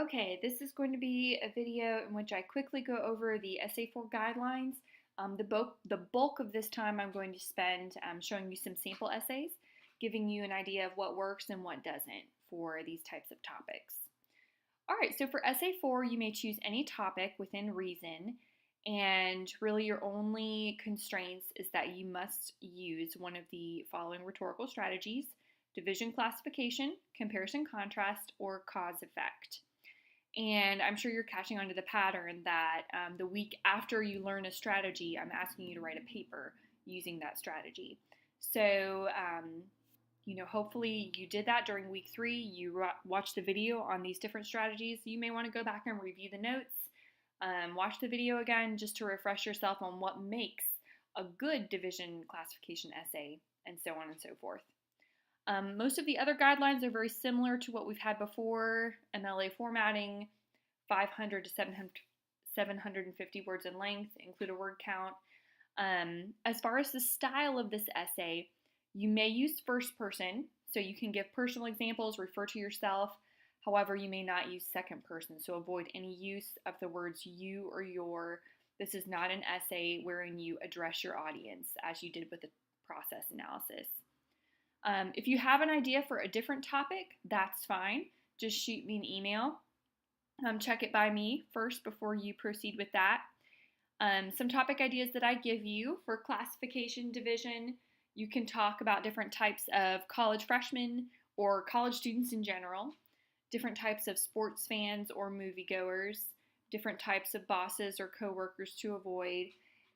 Okay, this is going to be a video in which I quickly go over the SA4 guidelines. The bulk of this time I'm going to spend showing you some sample essays, giving you an idea of what works and what doesn't for these types of topics. All right, so for Essay 4, you may choose any topic within reason, and really your only constraints is that you must use one of the following rhetorical strategies: division classification, comparison contrast, or cause effect. And I'm sure you're catching on to the pattern that the week after you learn a strategy, I'm asking you to write a paper using that strategy. So, hopefully you did that during week 3. You watched the video on these different strategies. You may want to go back and review the notes, watch the video again just to refresh yourself on what makes a good division classification essay, and so on and so forth. Most of the other guidelines are very similar to what we've had before: MLA formatting, 500 to 750 words in length, include a word count. As far as the style of this essay, you may use first person, so you can give personal examples, refer to yourself. However, you may not use second person, so avoid any use of the words you or your. This is not an essay wherein you address your audience as you did with the process analysis. If you have an idea for a different topic, that's fine. Just shoot me an email. Check it by me first before you proceed with that. Some topic ideas that I give you for classification division: you can talk about different types of college freshmen or college students in general, different types of sports fans or moviegoers, different types of bosses or coworkers to avoid.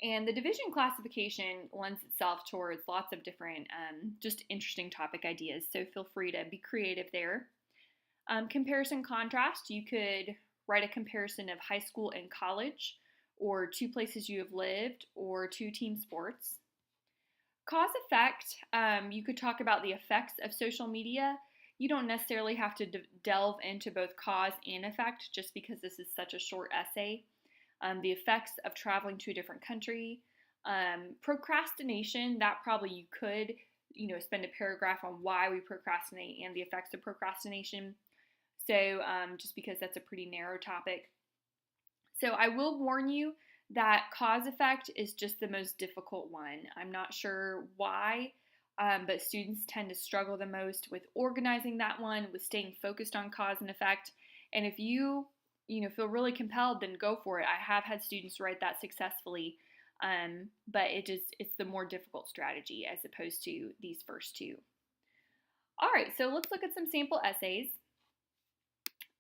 And the division classification lends itself towards lots of different just interesting topic ideas, so feel free to be creative there. Comparison contrast: you could write a comparison of high school and college, or 2 places you have lived, or 2 team sports. Cause effect: you could talk about the effects of social media. You don't necessarily have to delve into both cause and effect just because this is such a short essay. The effects of traveling to a different country. Procrastination, that probably you could, spend a paragraph on why we procrastinate and the effects of procrastination. So just because that's a pretty narrow topic. So I will warn you that cause effect is just the most difficult one. I'm not sure why, but students tend to struggle the most with organizing that one, with staying focused on cause and effect. And if you feel really compelled, then go for it. I have had students write that successfully, but it's the more difficult strategy as opposed to these first 2. All right, so let's look at some sample essays.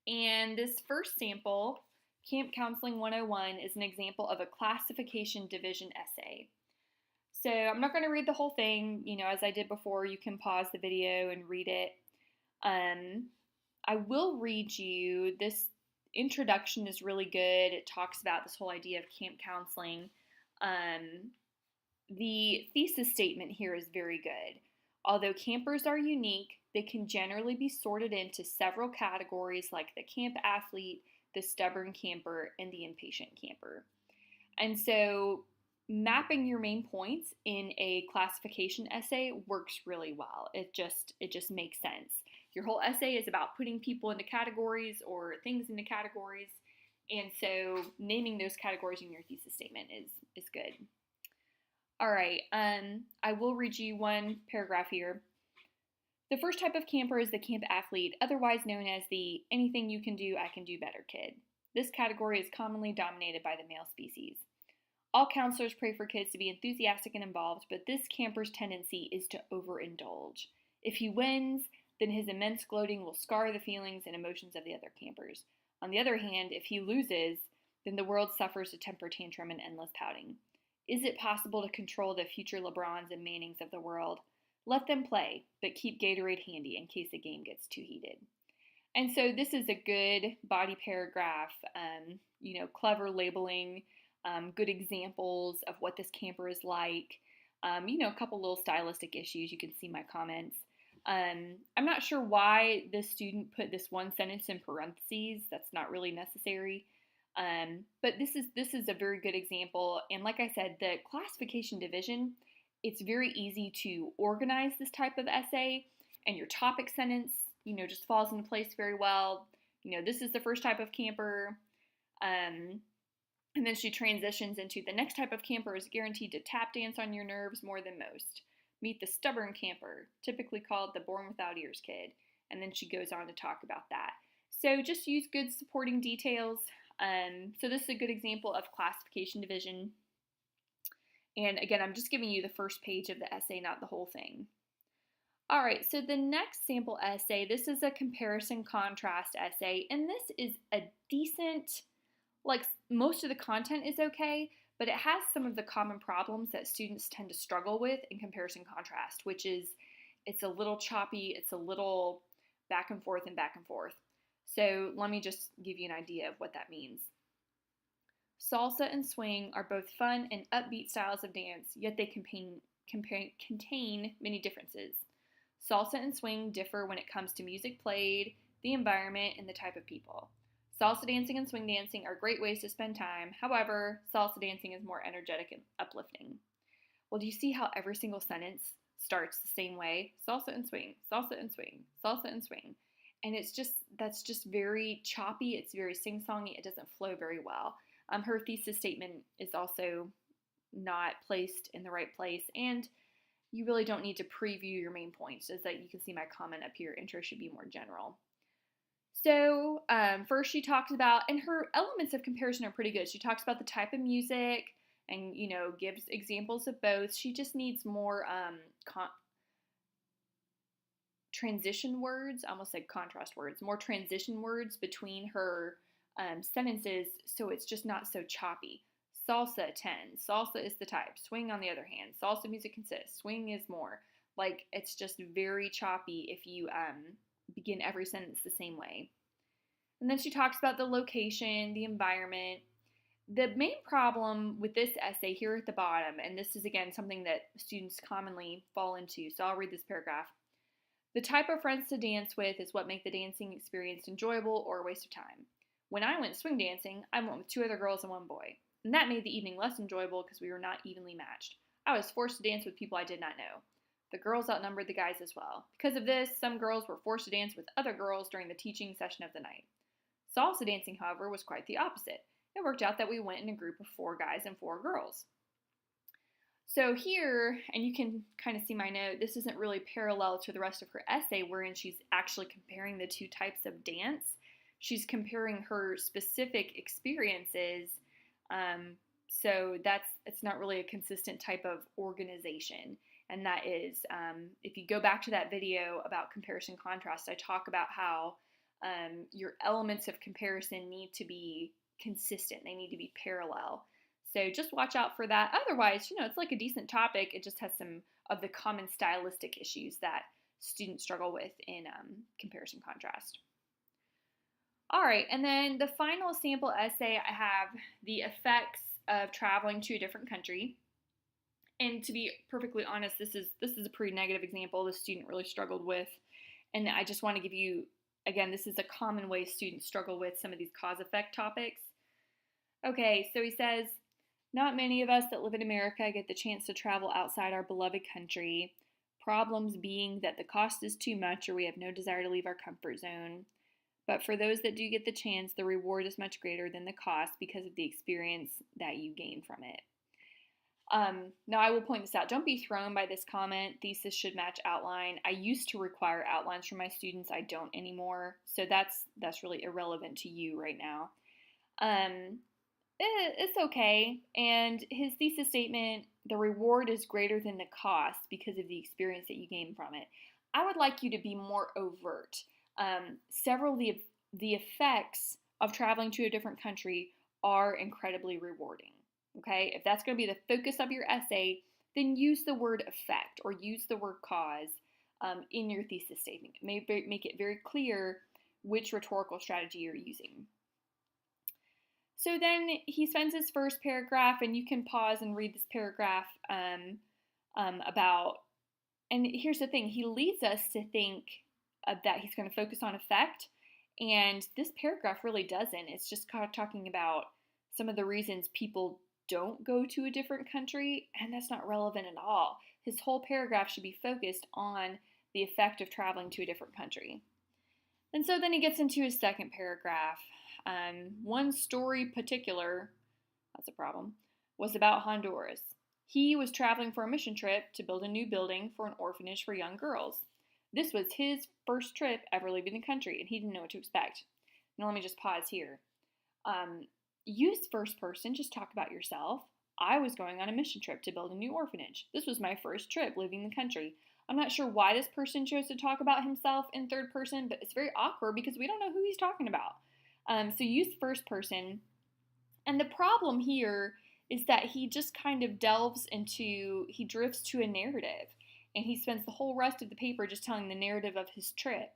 And this first sample, Camp Counseling 101, is an example of a classification division essay. So I'm not going to read the whole thing. As I did before, you can pause the video and read it. I will read you this. Introduction is really good. It talks about this whole idea of camp counseling. The thesis statement here is very good. Although campers are unique, they can generally be sorted into several categories like the camp athlete, the stubborn camper, and the impatient camper. And so mapping your main points in a classification essay works really well. It just makes sense. Your whole essay is about putting people into categories or things into categories, and so naming those categories in your thesis statement is good. All right, I will read you one paragraph here. The first type of camper is the camp athlete, otherwise known as the anything you can do, I can do better kid. This category is commonly dominated by the male species. All counselors pray for kids to be enthusiastic and involved, but this camper's tendency is to overindulge. If he wins, then his immense gloating will scar the feelings and emotions of the other campers. On the other hand, if he loses, then the world suffers a temper tantrum and endless pouting. Is it possible to control the future LeBrons and Mannings of the world? Let them play, but keep Gatorade handy in case the game gets too heated. And so this is a good body paragraph, clever labeling, good examples of what this camper is like, a couple little stylistic issues. You can see my comments. I'm not sure why this student put this one sentence in parentheses. That's not really necessary. But this is a very good example. And like I said, the classification division, it's very easy to organize this type of essay, and your topic sentence, just falls into place very well. this is the first type of camper. And then she transitions into the next type of camper is guaranteed to tap dance on your nerves more than most. Meet the stubborn camper, typically called the born without ears kid. And then she goes on to talk about that. So just use good supporting details. So this is a good example of classification division. And again, I'm just giving you the first page of the essay, not the whole thing. All right, so the next sample essay, this is a comparison contrast essay, and this is a decent, like most of the content is okay, but it has some of the common problems that students tend to struggle with in comparison contrast, which is it's a little choppy, it's a little back and forth and back and forth. So let me just give you an idea of what that means. Salsa and swing are both fun and upbeat styles of dance, yet they contain many differences. Salsa and swing differ when it comes to music played, the environment, and the type of people. Salsa dancing and swing dancing are great ways to spend time. However, salsa dancing is more energetic and uplifting. Well, do you see how every single sentence starts the same way? Salsa and swing, salsa and swing, salsa and swing. And that's just very choppy. It's very sing-songy. It doesn't flow very well. Her thesis statement is also not placed in the right place, and you really don't need to preview your main points, as that you can see my comment up here. Intro should be more general. So first she talks about, and her elements of comparison are pretty good. She talks about the type of music and, gives examples of both. She just needs more transition words, I almost said contrast words, more transition words between her sentences, so it's just not so choppy. Salsa, 10. Salsa is the type. Swing, on the other hand. Salsa music consists. Swing is more. Like, it's just very choppy if you begin every sentence the same way. And then she talks about the location, the environment. The main problem with this essay here at the bottom, and this is again something that students commonly fall into, so I'll read this paragraph. The type of friends to dance with is what make the dancing experience enjoyable or a waste of time. When I went swing dancing, I went with 2 other girls and 1 boy. And that made the evening less enjoyable because we were not evenly matched. I was forced to dance with people I did not know. The girls outnumbered the guys as well. Because of this, some girls were forced to dance with other girls during the teaching session of the night. Salsa dancing, however, was quite the opposite. It worked out that we went in a group of 4 guys and 4 girls. So here, and you can kind of see my note, this isn't really parallel to the rest of her essay, wherein she's actually comparing the 2 types of dance. She's comparing her specific experiences. So it's not really a consistent type of organization. And that is, if you go back to that video about comparison contrast, I talk about how your elements of comparison need to be consistent. They need to be parallel. So just watch out for that. Otherwise, it's like a decent topic. It just has some of the common stylistic issues that students struggle with in comparison contrast. All right, and then the final sample essay, I have the effects of traveling to a different country. And to be perfectly honest, this is a pretty negative example the student really struggled with. And I just want to give you, again, this is a common way students struggle with some of these cause-effect topics. Okay, so he says, not many of us that live in America get the chance to travel outside our beloved country. Problems being that the cost is too much or we have no desire to leave our comfort zone. But for those that do get the chance, the reward is much greater than the cost because of the experience that you gain from it. Now I will point this out. Don't be thrown by this comment. Thesis should match outline. I used to require outlines from my students. I don't anymore. So that's really irrelevant to you right now. It's okay. And his thesis statement, the reward is greater than the cost because of the experience that you gain from it. I would like you to be more overt. Several of the effects of traveling to a different country are incredibly rewarding. Okay, if that's going to be the focus of your essay, then use the word effect or use the word cause in your thesis statement. Make it very clear which rhetorical strategy you're using. So then he spends his first paragraph, and you can pause and read this paragraph about, and here's the thing, he leads us to think that he's going to focus on effect, and this paragraph really doesn't. It's just kind of talking about some of the reasons people don't go to a different country, and that's not relevant at all. His whole paragraph should be focused on the effect of traveling to a different country. And so then he gets into his second paragraph. One story particular, that's a problem, was about Honduras. He was traveling for a mission trip to build a new building for an orphanage for young girls. This was his first trip ever leaving the country, and he didn't know what to expect. Now, let me just pause here. Use first person, just talk about yourself. I was going on a mission trip to build a new orphanage. This was my first trip leaving the country. I'm not sure why this person chose to talk about himself in third person, but it's very awkward because we don't know who he's talking about. So use first person. And the problem here is that he just kind of he drifts to a narrative. And he spends the whole rest of the paper just telling the narrative of his trip.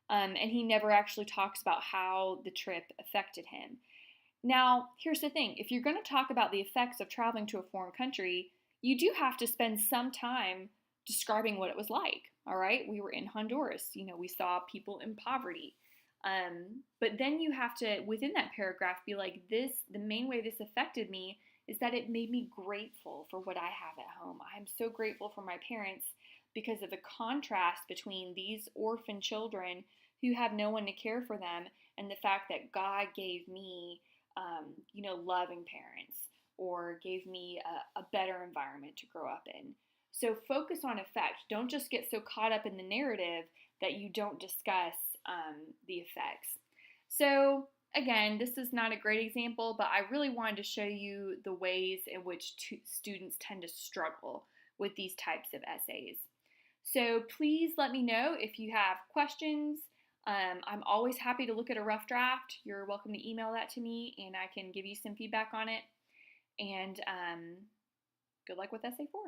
And he never actually talks about how the trip affected him. Now, here's the thing. If you're going to talk about the effects of traveling to a foreign country, you do have to spend some time describing what it was like. All right, we were in Honduras. We saw people in poverty. But then you have to, within that paragraph, be like, the main way this affected me is that it made me grateful for what I have at home. I'm so grateful for my parents because of the contrast between these orphan children who have no one to care for them and the fact that God gave me, loving parents or gave me a better environment to grow up in. So focus on effect. Don't just get so caught up in the narrative that you don't discuss the effects. So again, this is not a great example, but I really wanted to show you the ways in which students tend to struggle with these types of essays. So please let me know if you have questions. I'm always happy to look at a rough draft. You're welcome to email that to me and I can give you some feedback on it. And good luck with Essay 4.